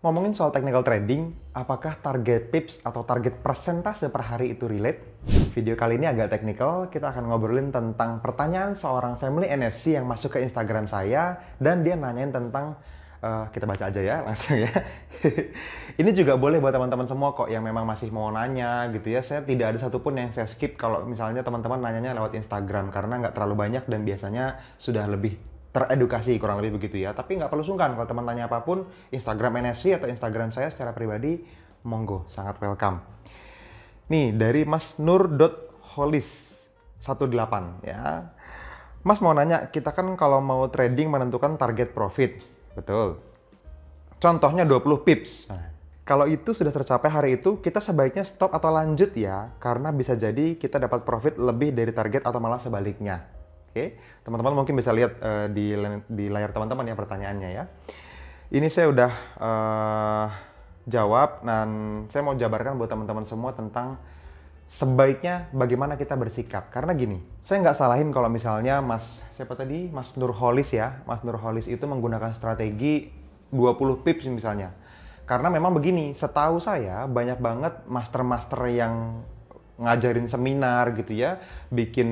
Ngomongin soal technical trading, apakah target pips atau target persentase per hari itu relate? Video kali ini agak teknikal, kita akan ngobrolin tentang pertanyaan seorang family NFC yang masuk ke Instagram saya, dan dia nanyain tentang, kita baca aja ya, langsung ya. Ini juga boleh buat teman-teman semua kok yang memang masih mau nanya gitu ya. Saya tidak ada satupun yang saya skip kalau misalnya teman-teman nanyanya lewat Instagram, karena nggak terlalu banyak dan biasanya sudah lebih teredukasi, kurang lebih begitu ya. Tapi nggak perlu sungkan kalau teman tanya apapun, Instagram NFC atau Instagram saya secara pribadi, monggo, sangat welcome. Nih, dari Mas Nur.holis18 ya. Mas mau nanya, kita kan kalau mau trading menentukan target profit, betul. Contohnya 20 pips. Nah, kalau itu sudah tercapai hari itu, kita sebaiknya stop atau lanjut ya, karena bisa jadi kita dapat profit lebih dari target atau malah sebaliknya. Oke, teman-teman mungkin bisa lihat di layar teman-teman ya pertanyaannya ya. Ini saya udah jawab, dan saya mau jabarkan buat teman-teman semua tentang sebaiknya bagaimana kita bersikap. Karena gini, saya nggak salahin kalau misalnya siapa tadi? Mas Nurholis ya. Mas Nurholis itu menggunakan strategi 20 pips misalnya. Karena memang begini, setahu saya banyak banget master-master yang ngajarin seminar gitu ya, bikin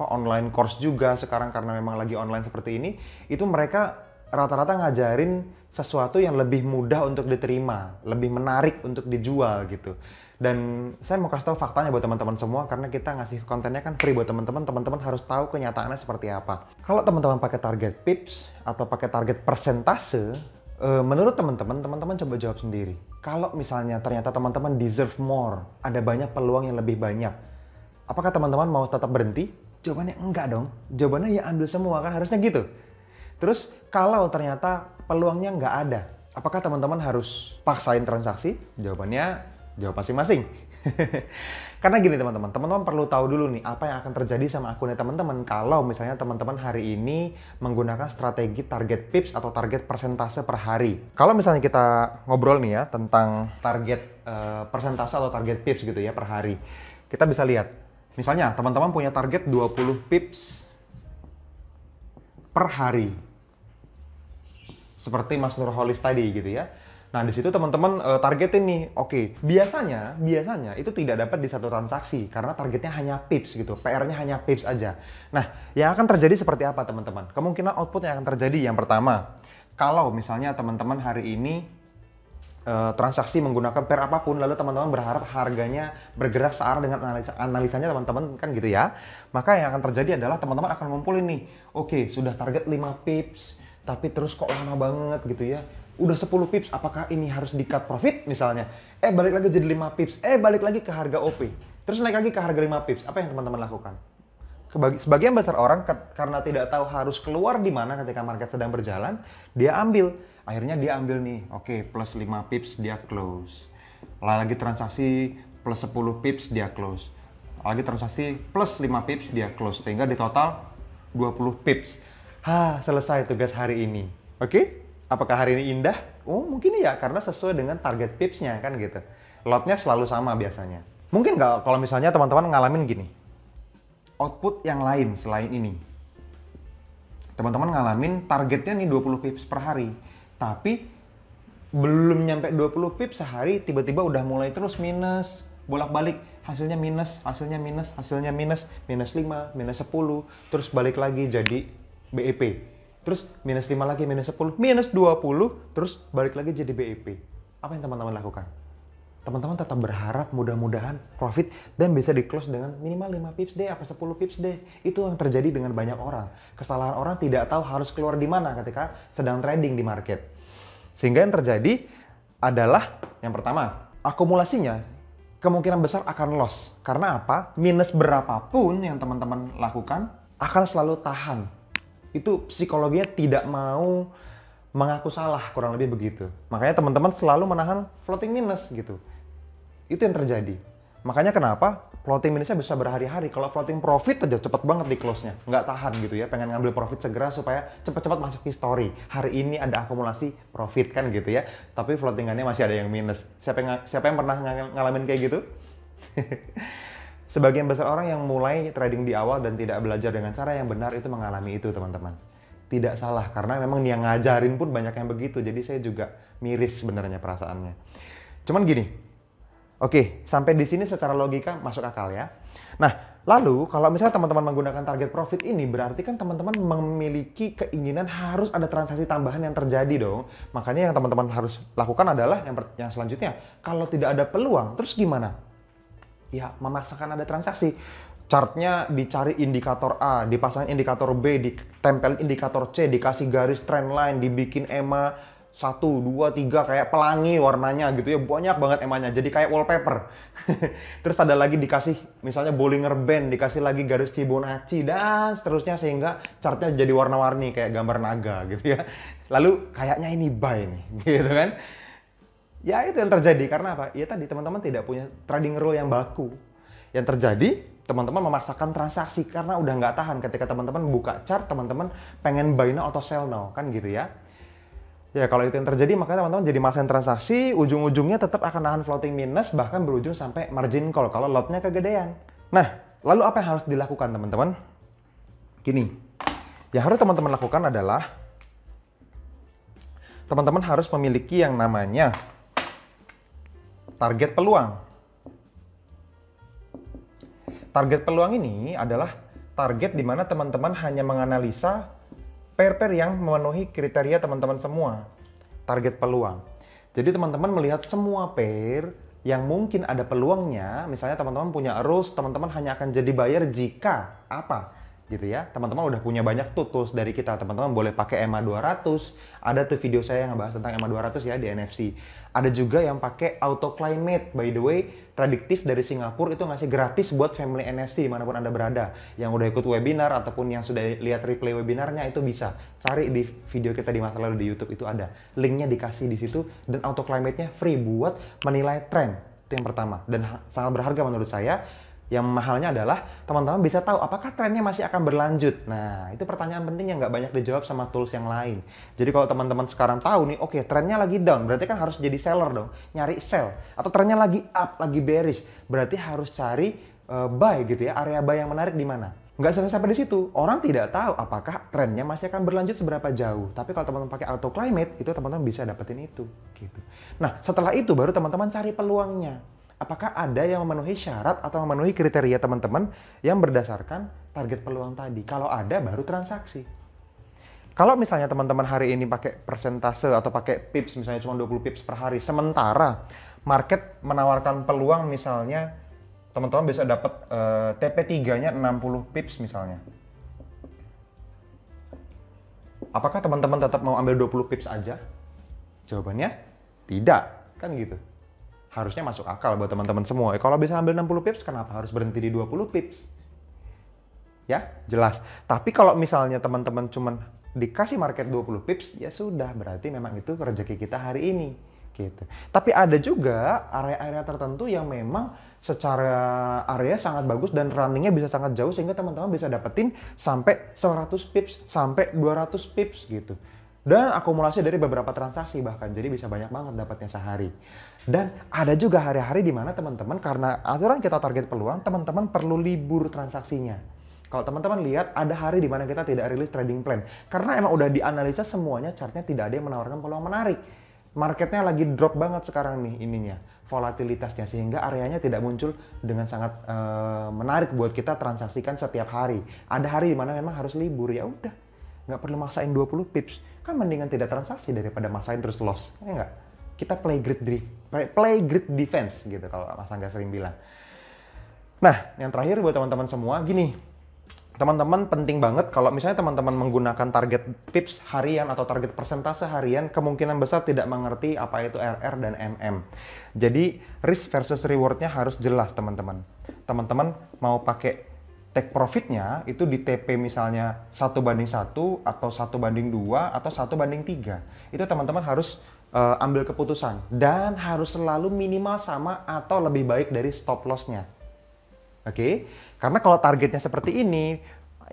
online course juga sekarang karena memang lagi online seperti ini, itu mereka rata-rata ngajarin sesuatu yang lebih mudah untuk diterima, lebih menarik untuk dijual gitu. Dan saya mau kasih tahu faktanya buat teman-teman semua, karena kita ngasih kontennya kan free buat teman-teman. Teman-teman harus tahu kenyataannya seperti apa. Kalau teman-teman pakai target pips atau pakai target persentase, menurut teman-teman coba jawab sendiri. Kalau misalnya ternyata teman-teman deserve more, ada banyak peluang yang lebih banyak, apakah teman-teman mau tetap berhenti? Jawabannya enggak dong. Jawabannya ya ambil semua, kan harusnya gitu. Terus kalau ternyata peluangnya nggak ada, apakah teman-teman harus paksain transaksi? Jawabannya jawab masing-masing. Karena gini teman-teman perlu tahu dulu nih apa yang akan terjadi sama akunnya teman-teman kalau misalnya teman-teman hari ini menggunakan strategi target pips atau target persentase per hari. Kalau misalnya kita ngobrol nih ya tentang target persentase atau target pips gitu ya per hari, kita bisa lihat misalnya teman-teman punya target 20 pips per hari seperti Mas Nurholis tadi gitu ya. Nah, di situ teman-teman targetin nih, oke. Biasanya itu tidak dapat di satu transaksi karena targetnya hanya pips gitu. PR-nya hanya pips aja. Nah, yang akan terjadi seperti apa teman-teman? Kemungkinan output yang akan terjadi yang pertama, kalau misalnya teman-teman hari ini transaksi menggunakan pair apapun, lalu teman-teman berharap harganya bergerak searah dengan analisanya teman-teman kan gitu ya. Maka yang akan terjadi adalah teman-teman akan ngumpulin nih, oke, sudah target 5 pips, tapi terus kok lama banget gitu ya. Udah 10 pips, apakah ini harus di-cut profit misalnya? Balik lagi jadi 5 pips, balik lagi ke harga OP. Terus naik lagi ke harga 5 pips. Apa yang teman-teman lakukan? Sebagian besar orang karena tidak tahu harus keluar di mana ketika market sedang berjalan, dia ambil. Akhirnya dia ambil nih, oke, plus 5 pips dia close. Lagi transaksi plus 10 pips dia close. Lagi transaksi plus 5 pips dia close. Sehingga di total 20 pips. Selesai tugas hari ini. Oke? Apakah hari ini indah? Oh, mungkin iya, karena sesuai dengan target pipsnya kan gitu. Lotnya selalu sama biasanya. Mungkin nggak kalau misalnya teman-teman ngalamin gini, output yang lain selain ini. Teman-teman ngalamin targetnya nih 20 pips per hari, tapi belum nyampe 20 pips sehari, tiba-tiba udah mulai terus minus, bolak-balik, hasilnya minus, minus 5, minus 10, terus balik lagi jadi BEP. Terus minus 5 lagi, minus 10, minus 20, terus balik lagi jadi BEP. Apa yang teman-teman lakukan? Teman-teman tetap berharap mudah-mudahan profit dan bisa di-close dengan minimal 5 pips deh, 10 pips deh. Itu yang terjadi dengan banyak orang. Kesalahan orang tidak tahu harus keluar di mana ketika sedang trading di market. Sehingga yang terjadi adalah, yang pertama, akumulasinya kemungkinan besar akan loss. Karena apa? Minus berapapun yang teman-teman lakukan akan selalu tahan. Itu psikologinya tidak mau mengaku salah, kurang lebih begitu. Makanya teman-teman selalu menahan floating minus gitu. Itu yang terjadi. Makanya kenapa floating minusnya bisa berhari-hari. Kalau floating profit aja cepet banget di close-nya. Nggak tahan gitu ya, pengen ngambil profit segera supaya cepet-cepet masuk history. Hari ini ada akumulasi profit kan gitu ya. Tapi floatingannya masih ada yang minus. Siapa yang pernah ngalamin kayak gitu? Sebagian besar orang yang mulai trading di awal dan tidak belajar dengan cara yang benar itu mengalami itu, teman-teman. Tidak salah, karena memang yang ngajarin pun banyak yang begitu. Jadi saya juga miris sebenarnya perasaannya. Cuman gini, oke, sampai di sini secara logika masuk akal ya. Nah, lalu kalau misalnya teman-teman menggunakan target profit ini, berarti kan teman-teman memiliki keinginan harus ada transaksi tambahan yang terjadi dong. Makanya yang teman-teman harus lakukan adalah yang selanjutnya, kalau tidak ada peluang, terus gimana? Ya, memaksakan ada transaksi. Chartnya dicari indikator A, dipasang indikator B, ditempel indikator C, dikasih garis trend line, dibikin EMA 1, 2, 3 kayak pelangi warnanya gitu ya, banyak banget emanya, jadi kayak wallpaper. Terus ada lagi dikasih misalnya Bollinger Band, dikasih lagi garis Fibonacci dan seterusnya sehingga chartnya jadi warna-warni kayak gambar naga gitu ya. Lalu kayaknya ini buy nih gitu kan. Ya itu yang terjadi karena apa? Ya tadi teman-teman tidak punya trading rule yang baku. Yang terjadi teman-teman memaksakan transaksi karena udah nggak tahan ketika teman-teman buka chart, teman-teman pengen buy now atau sell now kan gitu ya. Ya kalau itu yang terjadi makanya teman-teman jadi maksain transaksi, ujung-ujungnya tetap akan nahan floating minus bahkan berujung sampai margin call kalau lotnya kegedean. Nah, lalu apa yang harus dilakukan teman-teman? Gini, yang harus teman-teman lakukan adalah teman-teman harus memiliki yang namanya target peluang. Target peluang ini adalah target di mana teman-teman hanya menganalisa pair-pair yang memenuhi kriteria teman-teman semua. Target peluang. Jadi teman-teman melihat semua pair yang mungkin ada peluangnya, misalnya teman-teman punya rules, teman-teman hanya akan jadi buyer jika apa? Gitu ya. Teman-teman udah punya banyak tools dari kita. Teman-teman boleh pakai EMA 200. Ada tuh video saya yang ngebahas tentang EMA 200 ya di NFC. Ada juga yang pakai auto climate. By the way, Predictive dari Singapura itu ngasih gratis buat family NFC dimanapun Anda berada. Yang udah ikut webinar ataupun yang sudah lihat replay webinarnya itu bisa. Cari di video kita di masa lalu di YouTube itu ada. Linknya dikasih di situ dan auto climate-nya free buat menilai tren. Itu yang pertama. Dan sangat berharga menurut saya. Yang mahalnya adalah teman-teman bisa tahu apakah trennya masih akan berlanjut. Nah, itu pertanyaan penting yang nggak banyak dijawab sama tools yang lain. Jadi kalau teman-teman sekarang tahu nih, oke, trennya lagi down, berarti kan harus jadi seller dong, nyari sell. Atau trennya lagi up, lagi bearish, berarti harus cari buy gitu ya, area buy yang menarik di mana. Nggak sampai di situ, orang tidak tahu apakah trennya masih akan berlanjut seberapa jauh. Tapi kalau teman-teman pakai auto climate, itu teman-teman bisa dapetin itu. Gitu. Nah, setelah itu baru teman-teman cari peluangnya. Apakah ada yang memenuhi syarat atau memenuhi kriteria teman-teman yang berdasarkan target peluang tadi? Kalau ada, baru transaksi. Kalau misalnya teman-teman hari ini pakai persentase atau pakai pips, misalnya cuma 20 pips per hari, sementara market menawarkan peluang misalnya, teman-teman bisa dapat TP3-nya 60 pips misalnya. Apakah teman-teman tetap mau ambil 20 pips aja? Jawabannya, tidak. Kan gitu. Harusnya masuk akal buat teman-teman semua. Kalau bisa ambil 60 pips, kenapa harus berhenti di 20 pips? Ya, jelas. Tapi kalau misalnya teman-teman cuman dikasih market 20 pips, ya sudah, berarti memang itu rezeki kita hari ini. Gitu. Tapi ada juga area-area tertentu yang memang secara area sangat bagus dan runningnya bisa sangat jauh sehingga teman-teman bisa dapetin sampai 100 pips, sampai 200 pips gitu. Dan akumulasi dari beberapa transaksi bahkan, jadi bisa banyak banget dapatnya sehari. Dan ada juga hari-hari di mana teman-teman, karena aturan kita target peluang, teman-teman perlu libur transaksinya. Kalau teman-teman lihat, ada hari di mana kita tidak rilis trading plan. Karena emang udah dianalisa semuanya, chartnya tidak ada yang menawarkan peluang menarik. Marketnya lagi drop banget sekarang nih ininya, volatilitasnya, sehingga areanya tidak muncul dengan sangat menarik buat kita transaksikan setiap hari. Ada hari di mana memang harus libur, ya udah. Nggak perlu maksain 20 pips, kan mendingan tidak transaksi daripada maksain terus loss, ya nggak? Kita play grid defense gitu kalau Mas Angga sering bilang. Nah, yang terakhir buat teman-teman semua, gini, teman-teman penting banget kalau misalnya teman-teman menggunakan target pips harian atau target persentase harian, kemungkinan besar tidak mengerti apa itu RR dan MM. Jadi risk versus rewardnya harus jelas teman-teman. Teman-teman mau pakai take profitnya itu di TP misalnya 1:1 atau 1:2 atau 1:3. Itu teman-teman harus ambil keputusan dan harus selalu minimal sama atau lebih baik dari stop loss-nya. Oke? Karena kalau targetnya seperti ini,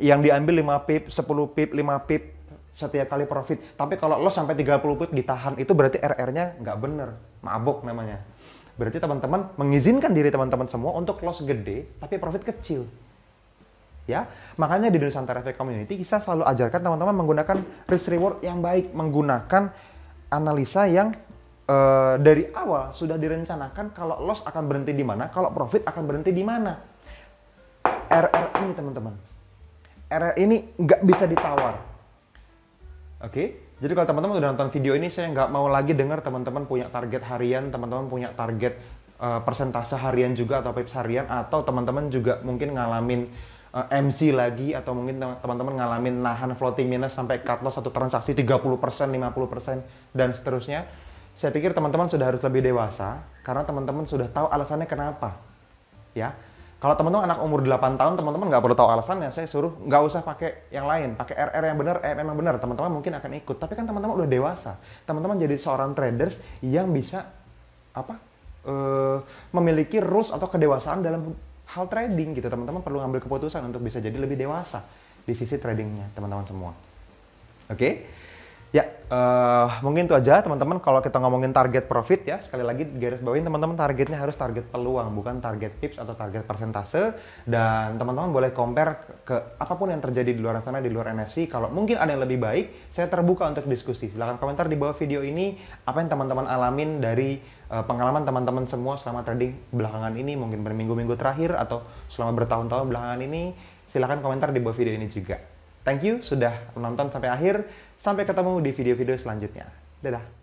yang diambil 5 pip, 10 pip, 5 pip setiap kali profit. Tapi kalau loss sampai 30 pip ditahan, itu berarti RR-nya nggak bener. Mabok namanya. Berarti teman-teman mengizinkan diri teman-teman semua untuk loss gede tapi profit kecil. Ya, makanya di Nusantara Efek Community kita selalu ajarkan teman-teman menggunakan risk reward yang baik, menggunakan analisa yang dari awal sudah direncanakan kalau loss akan berhenti di mana, kalau profit akan berhenti di mana. RR ini teman-teman, RR ini nggak bisa ditawar. Oke, jadi kalau teman-teman udah nonton video ini, saya nggak mau lagi dengar teman-teman punya target harian, teman-teman punya target persentase harian juga atau pips harian, atau teman-teman juga mungkin ngalamin MC lagi, atau mungkin teman-teman ngalamin nahan floating minus sampai cut loss satu transaksi 30%, 50%, dan seterusnya. Saya pikir teman-teman sudah harus lebih dewasa, karena teman-teman sudah tahu alasannya kenapa. Ya, kalau teman-teman anak umur 8 tahun, teman-teman nggak perlu tahu alasannya. Saya suruh nggak usah pakai yang lain, pakai RR yang benar, memang benar. Teman-teman mungkin akan ikut. Tapi kan teman-teman udah dewasa. Teman-teman jadi seorang traders yang bisa memiliki rules atau kedewasaan dalam hal trading gitu. Teman-teman perlu ngambil keputusan untuk bisa jadi lebih dewasa di sisi tradingnya, teman-teman semua. Oke? Ya, mungkin itu aja teman-teman. Kalau kita ngomongin target profit ya, sekali lagi garis bawain teman-teman, targetnya harus target peluang, bukan target pips atau target persentase. Dan teman-teman boleh compare ke apapun yang terjadi di luar sana, di luar NFC. Kalau mungkin ada yang lebih baik, saya terbuka untuk diskusi. Silahkan komentar di bawah video ini, apa yang teman-teman alamin dari pengalaman teman-teman semua selama trading belakangan ini, mungkin berminggu-minggu terakhir atau selama bertahun-tahun belakangan ini. Silahkan komentar di bawah video ini juga. Thank you sudah menonton sampai akhir. Sampai ketemu di video-video selanjutnya. Dadah.